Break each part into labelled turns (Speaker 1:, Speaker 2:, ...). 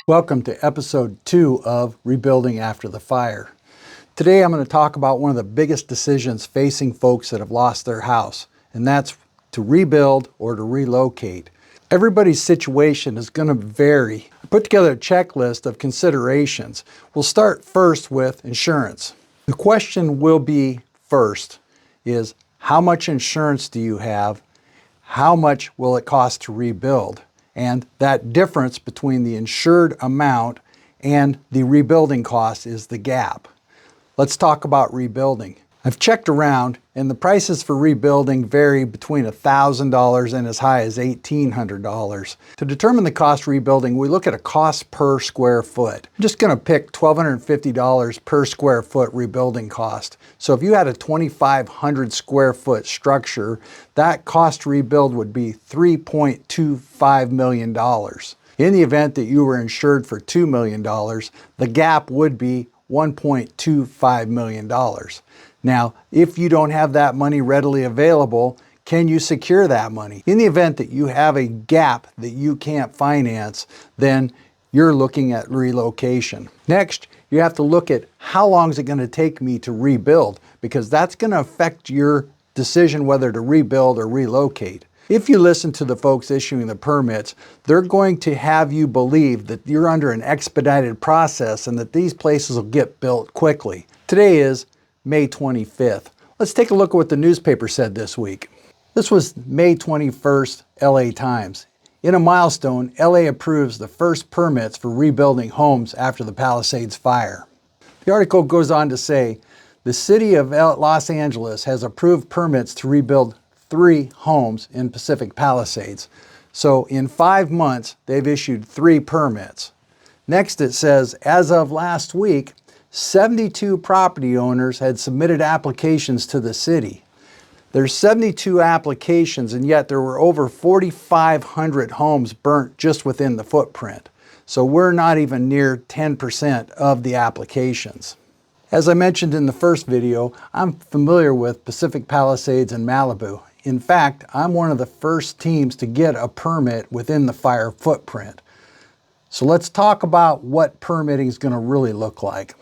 Speaker 1: Welcome to episode 2 of Rebuilding After the Fire. Today I'm going to talk about one of the biggest decisions facing folks that have lost their house, and that's to rebuild or to relocate. Everybody's situation is going to vary. I put together a checklist of considerations. We'll start first with insurance. The question will be first is, how much insurance do you have? How much will it cost to rebuild? And that difference between the insured amount and the rebuilding cost is the gap. Let's talk about rebuilding. I've checked around, and the prices for rebuilding vary between $1,000 and as high as $1,800. To determine the cost of rebuilding, we look at a cost per square foot. I'm just going to pick $1,250 per square foot rebuilding cost. So if you had a 2,500 square foot structure, that cost to rebuild would be $3.25 million. In the event that you were insured for $2 million, the gap would be $1.25 million. Now, if you don't have that money readily available, can you secure that money? In the event that you have a gap that you can't finance, then you're looking at relocation. Next, you have to look at how long is it going to take me to rebuild, because that's going to affect your decision whether to rebuild or relocate. If you listen to the folks issuing the permits, they're going to have you believe that you're under an expedited process and that these places will get built quickly. Today is May 25th. Let's take a look at what the newspaper said this week. This was May 21st, LA Times. In a milestone, LA approves the first permits for rebuilding homes after the Palisades fire. The article goes on to say, the city of Los Angeles has approved permits to rebuild 3 homes in Pacific Palisades. So in 5 months, they've issued 3 permits. Next it says, as of last week, 72 property owners had submitted applications to the city. There's 72 applications, and yet there were over 4,500 homes burnt just within the footprint. So we're not even near 10% of the applications. As I mentioned in the first video, I'm familiar with Pacific Palisades and Malibu. In fact, I'm one of the first teams to get a permit within the fire footprint. So let's talk about what permitting is going to really look like.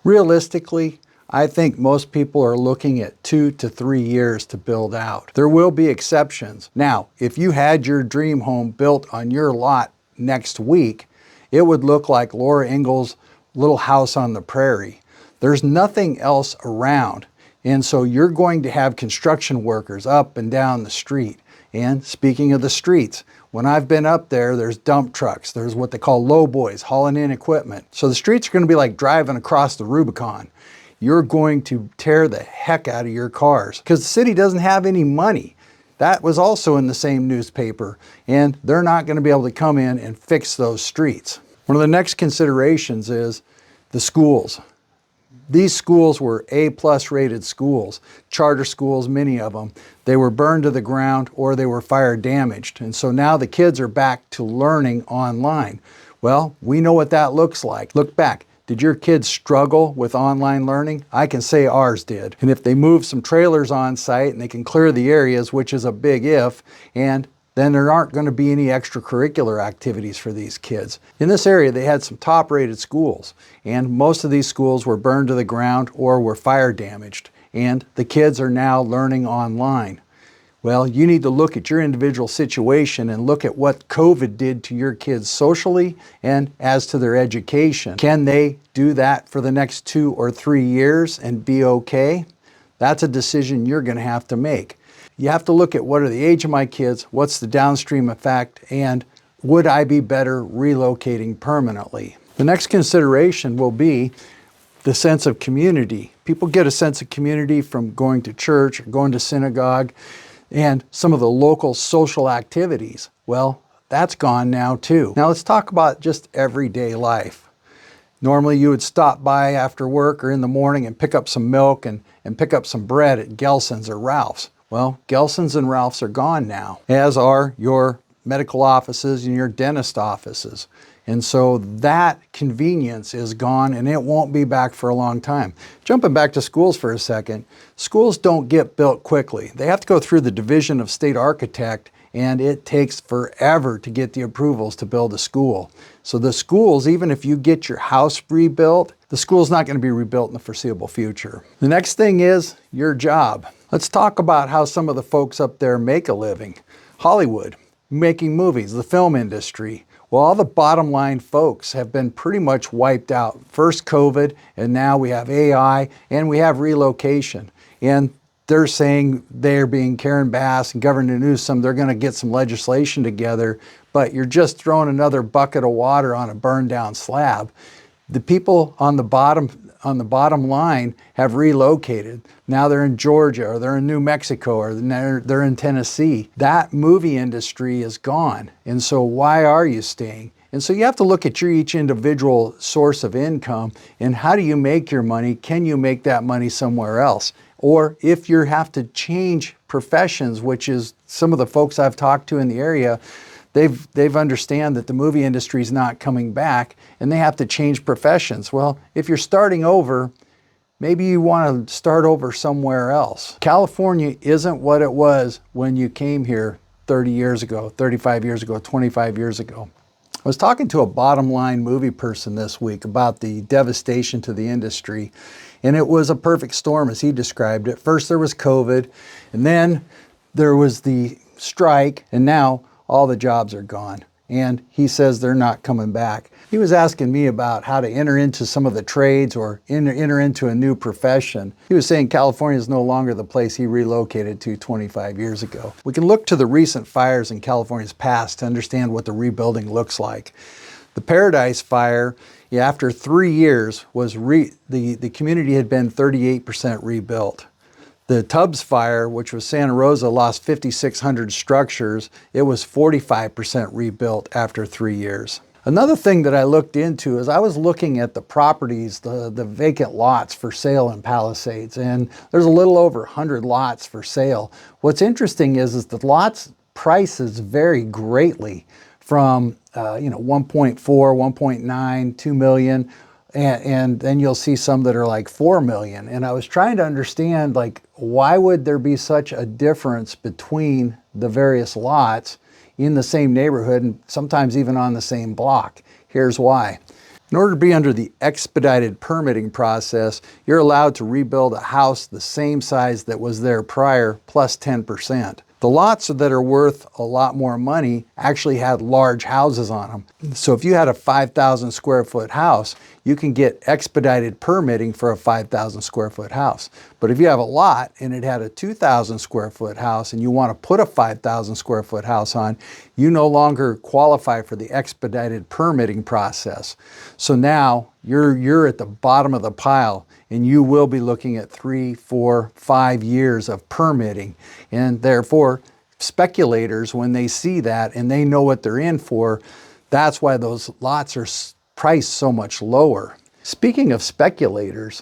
Speaker 1: Realistically, I think most people are looking at 2 to 3 years to build out. There will be exceptions. Now, if you had your dream home built on your lot next week, it would look like Laura Ingalls' little house on the prairie. There's nothing else around. And so you're going to have construction workers up and down the street. And speaking of the streets, when I've been up there, there's dump trucks. There's what they call lowboys hauling in equipment. So the streets are going to be like driving across the Rubicon. You're going to tear the heck out of your cars because the city doesn't have any money. That was also in the same newspaper, and they're not going to be able to come in and fix those streets. One of the next considerations is the schools. These schools were A+ rated schools, charter schools, many of them. They were burned to the ground or they were fire damaged. And so now the kids are back to learning online. Well, we know what that looks like. Look back. Did your kids struggle with online learning? I can say ours did. And if they move some trailers on site and they can clear the areas, which is a big if, and then there aren't going to be any extracurricular activities for these kids. In this area, they had some top-rated schools, and most of these schools were burned to the ground or were fire damaged, and the kids are now learning online. Well, you need to look at your individual situation and look at what COVID did to your kids socially and as to their education. Can they do that for the next 2 or 3 years and be okay? That's a decision you're going to have to make. You have to look at what are the age of my kids, what's the downstream effect, and would I be better relocating permanently? The next consideration will be the sense of community. People get a sense of community from going to church, or going to synagogue, and some of the local social activities. Well, that's gone now too. Now let's talk about just everyday life. Normally you would stop by after work or in the morning and pick up some milk and pick up some bread at Gelson's or Ralph's. Well, Gelson's and Ralph's are gone now, as are your medical offices and your dentist offices. And so that convenience is gone and it won't be back for a long time. Jumping back to schools for a second, schools don't get built quickly. They have to go through the Division of State Architect and it takes forever to get the approvals to build a school. So the schools, even if you get your house rebuilt, the school's not going to be rebuilt in the foreseeable future. The next thing is your job. Let's talk about how some of the folks up there make a living. Hollywood, making movies, the film industry. Well, all the bottom line folks have been pretty much wiped out. First COVID, and now we have AI, and we have relocation. And they're saying, they're being Karen Bass and Governor Newsom, they're going to get some legislation together, but you're just throwing another bucket of water on a burned down slab. The people on the bottom line have relocated. Now they're in Georgia, or they're in New Mexico, or they're in Tennessee. That movie industry is gone. And so why are you staying? And so you have to look at each individual source of income and how do you make your money? Can you make that money somewhere else? Or if you have to change professions, which is some of the folks I've talked to in the area, they've understand that the movie industry is not coming back and they have to change professions. Well, if you're starting over, maybe you want to start over somewhere else. California isn't what it was when you came here 30 years ago, 35 years ago, 25 years ago. I was talking to a bottom line movie person this week about the devastation to the industry, and it was a perfect storm as he described it. First there was COVID, and then there was the strike, and now all the jobs are gone. And he says they're not coming back. He was asking me about how to enter into some of the trades or enter into a new profession. He was saying California is no longer the place he relocated to 25 years ago. We can look to the recent fires in California's past to understand what the rebuilding looks like. The Paradise Fire, after 3 years, was the community had been 38% rebuilt. The Tubbs Fire, which was Santa Rosa, lost 5,600 structures. It was 45% rebuilt after 3 years. Another thing that I looked into is I was looking at the properties, the vacant lots for sale in Palisades, and there's a little over 100 lots for sale. What's interesting is the lots prices vary greatly from 1.4, 1.9, 2 million. And then you'll see some that are like 4 million. And I was trying to understand, like, why would there be such a difference between the various lots in the same neighborhood and sometimes even on the same block? Here's why. In order to be under the expedited permitting process, you're allowed to rebuild a house the same size that was there prior plus 10%. The lots that are worth a lot more money actually had large houses on them. So if you had a 5,000 square foot house, you can get expedited permitting for a 5,000 square foot house. But if you have a lot and it had a 2,000 square foot house and you want to put a 5,000 square foot house on, you no longer qualify for the expedited permitting process. So now you're at the bottom of the pile, and you will be looking at 3, 4, 5 years of permitting. And therefore, speculators, when they see that and they know what they're in for, that's why those lots are priced so much lower. Speaking of speculators,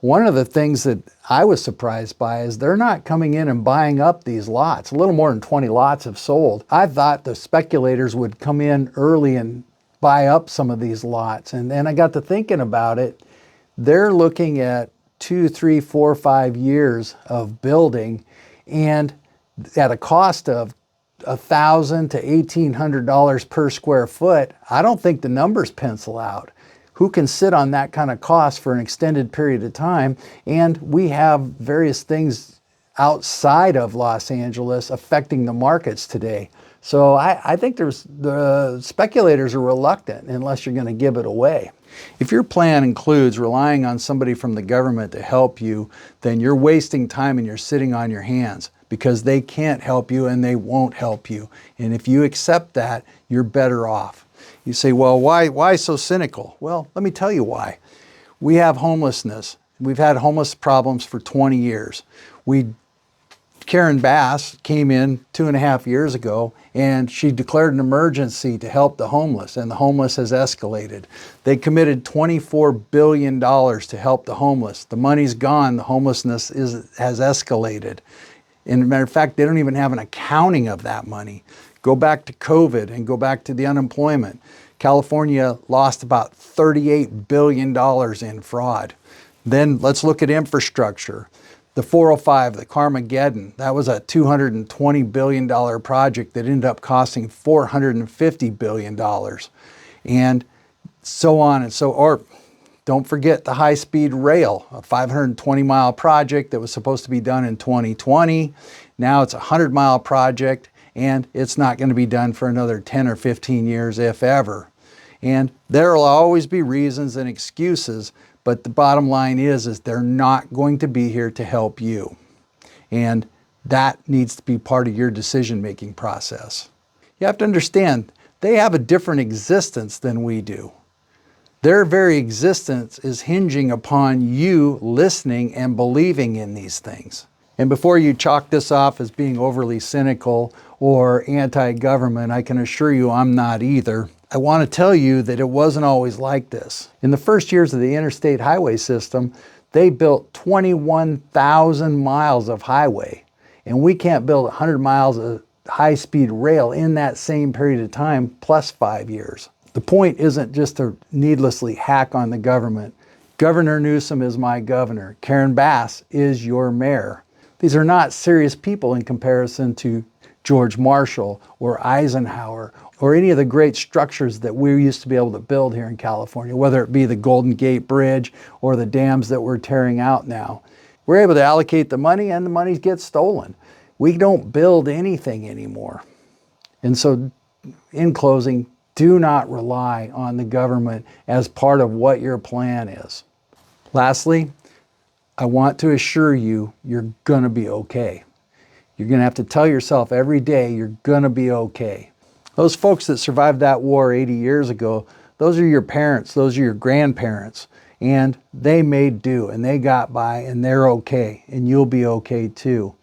Speaker 1: one of the things that I was surprised by is they're not coming in and buying up these lots. A little more than 20 lots have sold. I thought the speculators would come in early and buy up some of these lots. And then I got to thinking about it. They're looking at 2, 3, 4, 5 years of building, and at a cost of $1,000 to $1,800 per square foot. I don't think the numbers pencil out. Who can sit on that kind of cost for an extended period of time? And we have various things outside of Los Angeles affecting the markets today. So I think the speculators are reluctant unless you're going to give it away. If your plan includes relying on somebody from the government to help you, then you're wasting time and you're sitting on your hands because they can't help you and they won't help you. And if you accept that, you're better off. You say, well, why so cynical? Well, let me tell you why. We have homelessness. We've had homeless problems for 20 years. Karen Bass came in 2.5 years ago and she declared an emergency to help the homeless, and the homeless has escalated. They committed $24 billion to help the homeless. The money's gone, the homelessness has escalated. And as a matter of fact, they don't even have an accounting of that money. Go back to COVID and go back to the unemployment. California lost about $38 billion in fraud. Then let's look at infrastructure. The 405, the Carmageddon, that was a $220 billion project that ended up costing $450 billion. And so on and so, or don't forget the high-speed rail, a 520-mile project that was supposed to be done in 2020. Now it's a 100-mile project, and it's not going to be done for another 10 or 15 years, if ever. And there will always be reasons and excuses, but the bottom line is they're not going to be here to help you. And that needs to be part of your decision-making process. You have to understand, they have a different existence than we do. Their very existence is hinging upon you listening and believing in these things. And before you chalk this off as being overly cynical or anti-government, I can assure you I'm not either. I want to tell you that it wasn't always like this. In the first years of the interstate highway system, they built 21,000 miles of highway. And we can't build 100 miles of high-speed rail in that same period of time, plus 5 years. The point isn't just to needlessly hack on the government. Governor Newsom is my governor. Karen Bass is your mayor. These are not serious people in comparison to George Marshall or Eisenhower or any of the great structures that we used to be able to build here in California, whether it be the Golden Gate Bridge or the dams that we're tearing out now. We're able to allocate the money and the money gets stolen. We don't build anything anymore. And so, in closing, do not rely on the government as part of what your plan is. Lastly, I want to assure you, you're going to be okay. You're going to have to tell yourself every day you're going to be okay. Those folks that survived that war 80 years ago, those are your parents, those are your grandparents, and they made do and they got by and they're okay, and you'll be okay too.